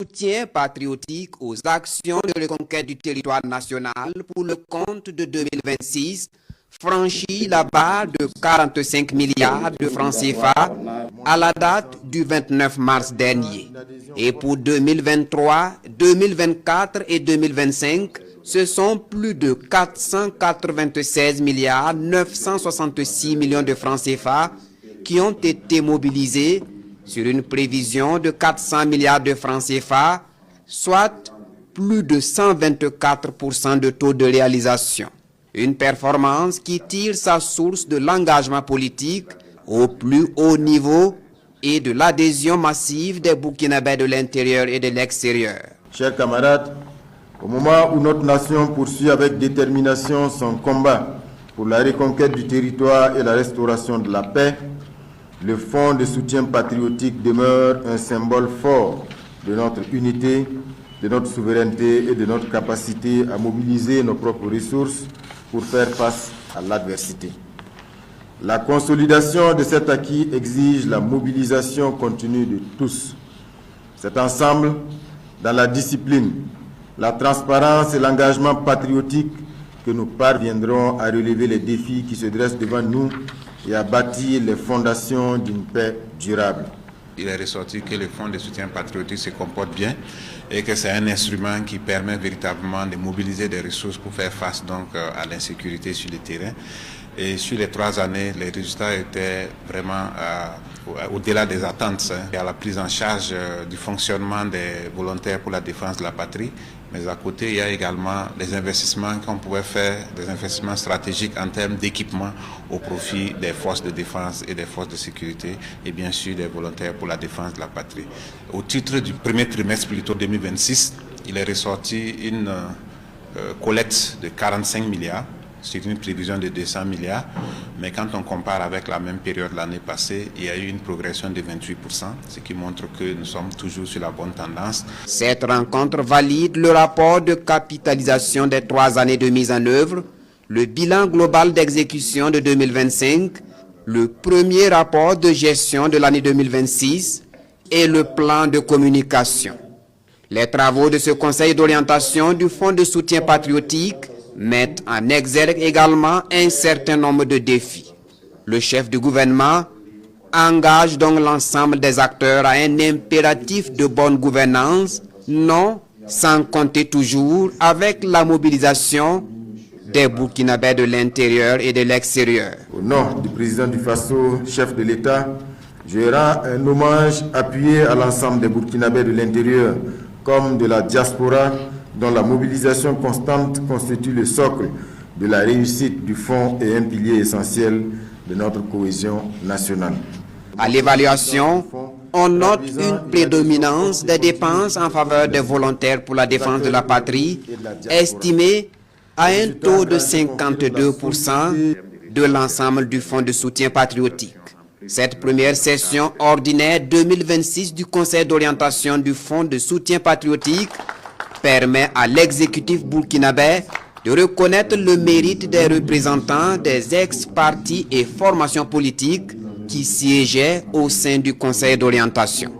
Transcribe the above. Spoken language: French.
soutien patriotique aux actions de reconquête du territoire national pour le compte de 2026 franchit la barre de 45 milliards de francs CFA à la date du 29 mars dernier. Et pour 2023, 2024 et 2025, ce sont plus de 496 milliards 966 millions de francs CFA qui ont été mobilisés sur une prévision de 400 milliards de francs CFA, soit plus de 124% de taux de réalisation. Une performance qui tire sa source de l'engagement politique au plus haut niveau et de l'adhésion massive des Burkinabés de l'intérieur et de l'extérieur. Chers camarades, au moment où notre nation poursuit avec détermination son combat pour la reconquête du territoire et la restauration de la paix, le Fonds de soutien patriotique demeure un symbole fort de notre unité, de notre souveraineté et de notre capacité à mobiliser nos propres ressources pour faire face à l'adversité. La consolidation de cet acquis exige la mobilisation continue de tous. C'est ensemble, dans la discipline, la transparence et l'engagement patriotique que nous parviendrons à relever les défis qui se dressent devant nous et à bâtir les fondations d'une paix durable. Il est ressorti que le Fonds de soutien patriotique se comporte bien et que c'est un instrument qui permet véritablement de mobiliser des ressources pour faire face donc à l'insécurité sur le terrain. Et sur les 3 années, les résultats étaient vraiment au-delà des attentes. Il y a la prise en charge du fonctionnement des volontaires pour la défense de la patrie, mais à côté, il y a également les investissements qu'on pouvait faire, des investissements stratégiques en termes d'équipement au profit des forces de défense et des forces de sécurité et bien sûr des volontaires pour la défense de la patrie. Au titre du premier trimestre plutôt 2026, il est ressorti une collecte de 45 milliards. C'est une prévision de 200 milliards, mais quand on compare avec la même période l'année passée, il y a eu une progression de 28%, ce qui montre que nous sommes toujours sur la bonne tendance. Cette rencontre valide le rapport de capitalisation des 3 années de mise en œuvre, le bilan global d'exécution de 2025, le premier rapport de gestion de l'année 2026 et le plan de communication. Les travaux de ce conseil d'orientation du Fonds de soutien patriotique mettent en exergue également un certain nombre de défis. Le chef du gouvernement engage donc l'ensemble des acteurs à un impératif de bonne gouvernance, non sans compter toujours avec la mobilisation des Burkinabés de l'intérieur et de l'extérieur. Au nom du président du Faso, chef de l'État, je rends un hommage appuyé à l'ensemble des Burkinabés de l'intérieur comme de la diaspora, dont la mobilisation constante constitue le socle de la réussite du fonds et un pilier essentiel de notre cohésion nationale. À l'évaluation, on note une prédominance des dépenses en faveur des volontaires pour la défense de la patrie, estimée à un taux de 52% de l'ensemble du Fonds de soutien patriotique. Cette première session ordinaire 2026 du Conseil d'orientation du Fonds de soutien patriotique permet à l'exécutif burkinabé de reconnaître le mérite des représentants des ex-partis et formations politiques qui siégeaient au sein du Conseil d'orientation.